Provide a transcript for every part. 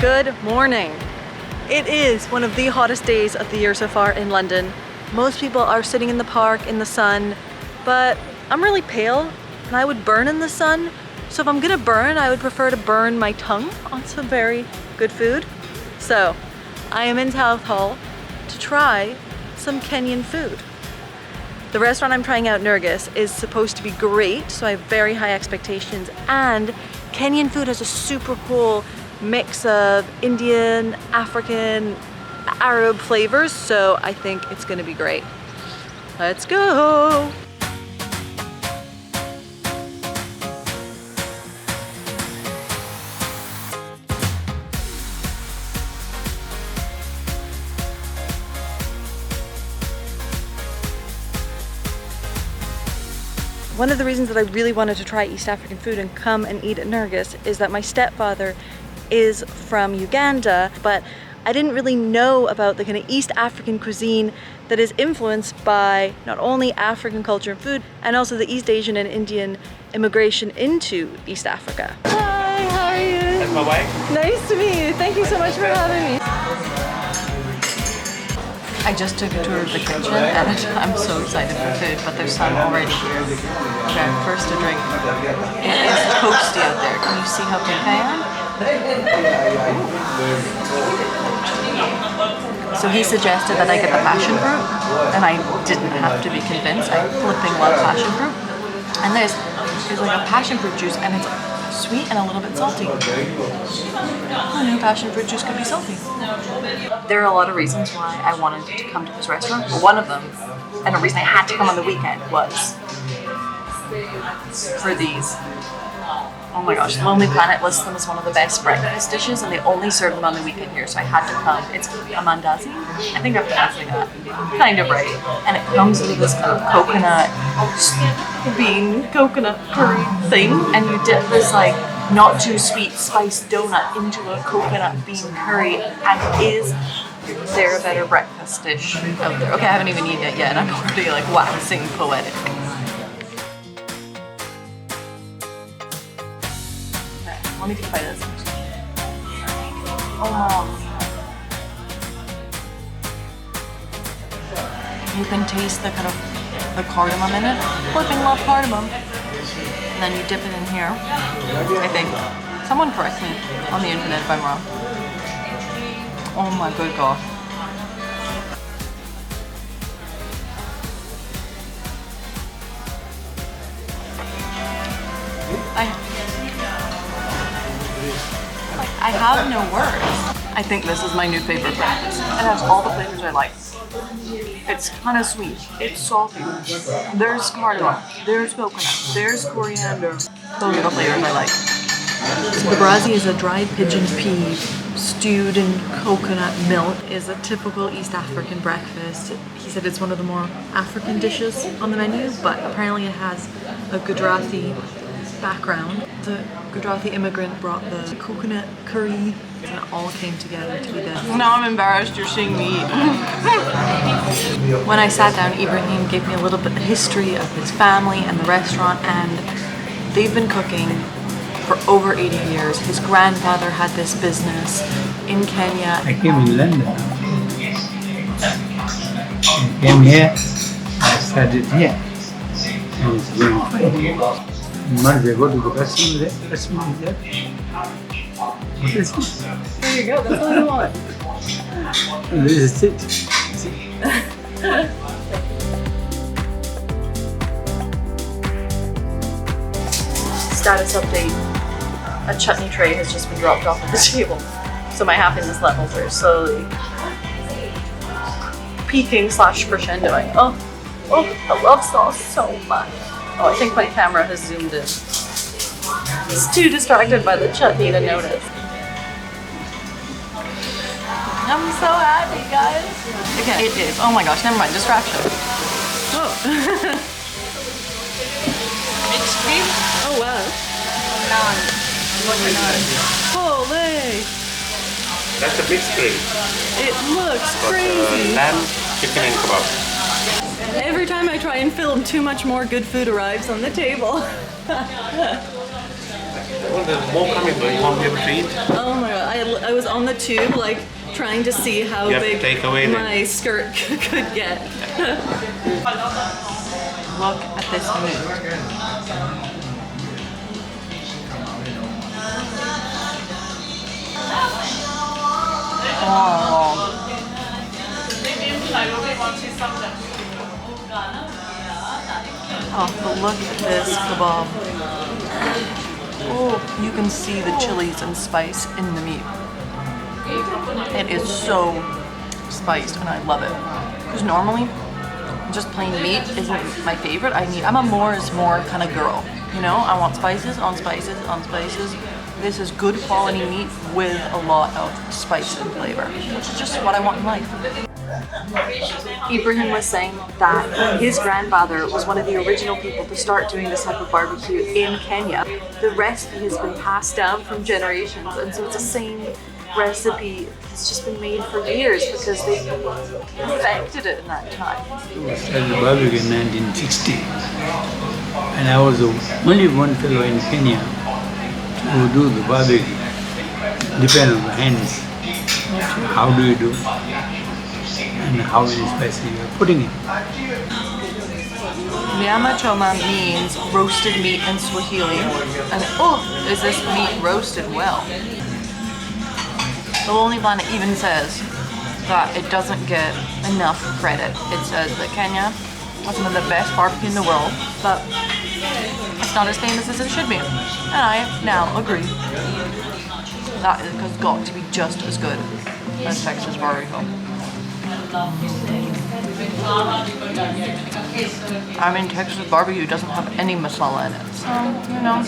Good morning. It is one of the hottest days of the year so far in London. Most people are sitting in the park in the sun, but I'm really pale and I would burn in the sun. So if I'm gonna burn, I would prefer to burn my tongue on some very good food. So I am in Southall to try some Kenyan food. The restaurant I'm trying out, Nargis, is supposed to be great, so I have very high expectations. And Kenyan food has a super cool mix of Indian, African, Arab flavors, so I think it's gonna be great. Let's go! One of the reasons that I really wanted to try East African food and come and eat at Nargis is that my stepfather is from Uganda, but I didn't really know about the kind of East African cuisine that is influenced by not only African culture and food, and also the East Asian and Indian immigration into East Africa. Hi, how are you? That's my wife. Nice to meet you. Thank you so much for having me. I just took a tour of the kitchen and I'm so excited for food, but there's some already here. Okay, first a drink. It is toasty out there. Can you see how pink I am? So he suggested that I get the passion fruit, and I didn't have to be convinced. I flipping love passion fruit. And there's like a passion fruit juice, and it's sweet and a little bit salty. I knew passion fruit juice could be salty. There are a lot of reasons why I wanted to come to this restaurant, but one of them, and a reason I had to come on the weekend, was for these. Oh my gosh, Lonely Planet lists them as one of the best breakfast dishes, and they only serve them on the weekend here, so I had to come. It's a mandazi. I think I'm pronouncing that kind of right. And it comes with this kind of coconut curry thing, and you dip this like not too sweet spiced donut into a coconut bean curry, and is there a better breakfast dish out there? Okay, I haven't even eaten it yet, and I'm already like waxing poetic. Let me take a bite of this. Oh. You can taste the kind of the cardamom in it. Flipping love cardamom. And then you dip it in here. I think. Someone correct me on the internet if I'm wrong. Oh my good God. I have no words. I think this is my new favorite breakfast. It has all the flavors I like. It's kind of sweet. It's salty. There's cardamom. There's coconut. There's coriander. Those are the flavors I like. So the bharazi is a dried pigeon pea stewed in coconut milk. Is a typical East African breakfast. He said it's one of the more African dishes on the menu, but apparently it has a Gujarati background. The Gujarati immigrant brought the coconut curry, and it all came together to be this. Now I'm embarrassed you're seeing me eat. When I sat down, Ibrahim gave me a little bit of the history of his family and the restaurant, and they've been cooking for over 80 years. His grandfather had this business in Kenya. I came in London. I came here, I started here, and it's going fine. Monday, I go to the restaurant there. What is this? There you go, that's what I want. This is it. Status update. A chutney tray has just been dropped off at the table. So my happiness levels are slowly peaking / crescendoing. Oh, I love sauce so much. Oh, I think my camera has zoomed in. It's too distracted by the chutney to notice. I'm so happy, guys. Okay, it is. Oh my gosh, never mind, distraction. Whoa. Mixed cream? Oh wow. Holy! That's a mixed cream. It looks crazy. Lamb, chicken and kebab. Every time I try and film, too much more good food arrives on the table. Oh, there's more coming, but you won't be able to eat. Oh my god, I was on the tube like trying to see how You have to big take away then. my skirt could get. Look at this meat. Oh, but look at this kebab. Oh, you can see the chilies and spice in the meat. It is so spiced and I love it. Because normally, just plain meat isn't my favorite. I'm a more is more kind of girl. You know, I want spices on spices on spices. This is good quality meat with a lot of spice and flavor, which is just what I want in life. Ibrahim was saying that his grandfather was one of the original people to start doing this type of barbecue in Kenya. The recipe has been passed down from generations, and so it's the same recipe that's just been made for years because they perfected it in that time. I started barbecue in 1960, and I was the only one fellow in Kenya who do the barbecue. Depend on the hands. How do you do? And how many spices you are putting in. Nyama choma means roasted meat in Swahili, and oh, is this meat roasted well? The Lonely Planet even says that it doesn't get enough credit. It says that Kenya has some of the best barbecue in the world, but it's not as famous as it should be. And I now agree. That has got to be just as good as Texas barbecue. I mean, Texas barbecue doesn't have any masala in it, so, you know.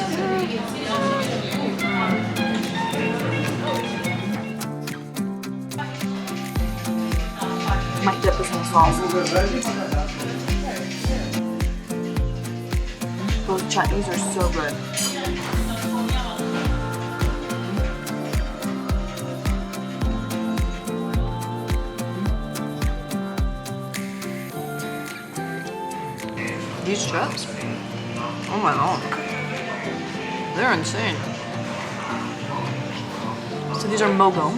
My dip is in sauce. Those chutneys are so good. These chips, oh my god, they're insane. So these are mogo,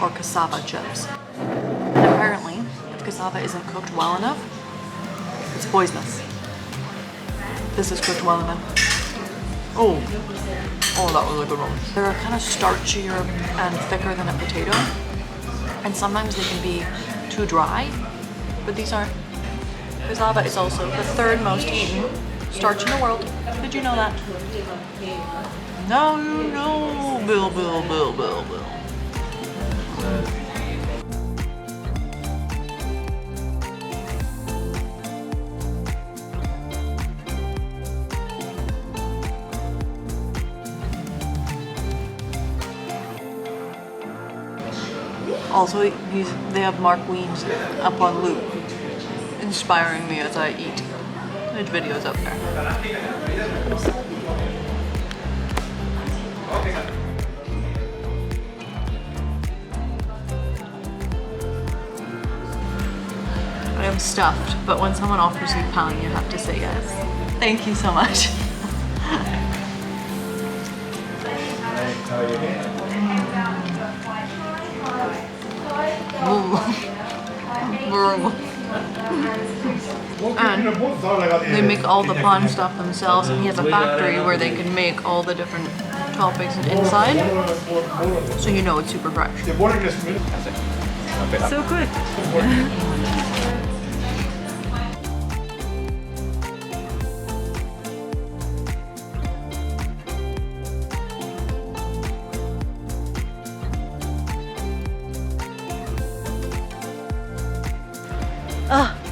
or cassava chips. And apparently, if cassava isn't cooked well enough, it's poisonous. This is cooked well enough. Oh, that was a good one. They're kind of starchier and thicker than a potato, and sometimes they can be too dry, but these aren't. Cassava is also the third most eaten starch in the world. Did you know that? No, you know, Bill. Also, they have Mark Wiens up on loop, inspiring me as I eat. There's videos up there. I am stuffed, but when someone offers you pound, you have to say yes. Thank you so much. And they make all the pan stuff themselves, and he has a factory where they can make all the different toppings and inside, so you know it's super fresh. So good.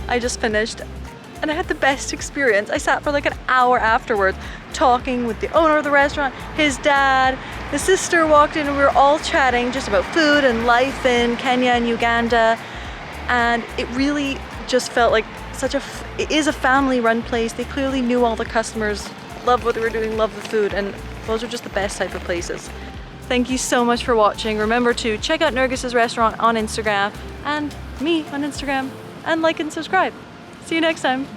I just finished and I had the best experience. I sat for like an hour afterwards talking with the owner of the restaurant, his dad, the sister walked in, and we were all chatting just about food and life in Kenya and Uganda, and it really just felt like it is a family run place. They clearly knew all the customers, loved what they were doing, loved the food, and those are just the best type of places. Thank you so much for watching. Remember to check out Nargis Restaurant on Instagram and me on Instagram, and like and subscribe. See you next time.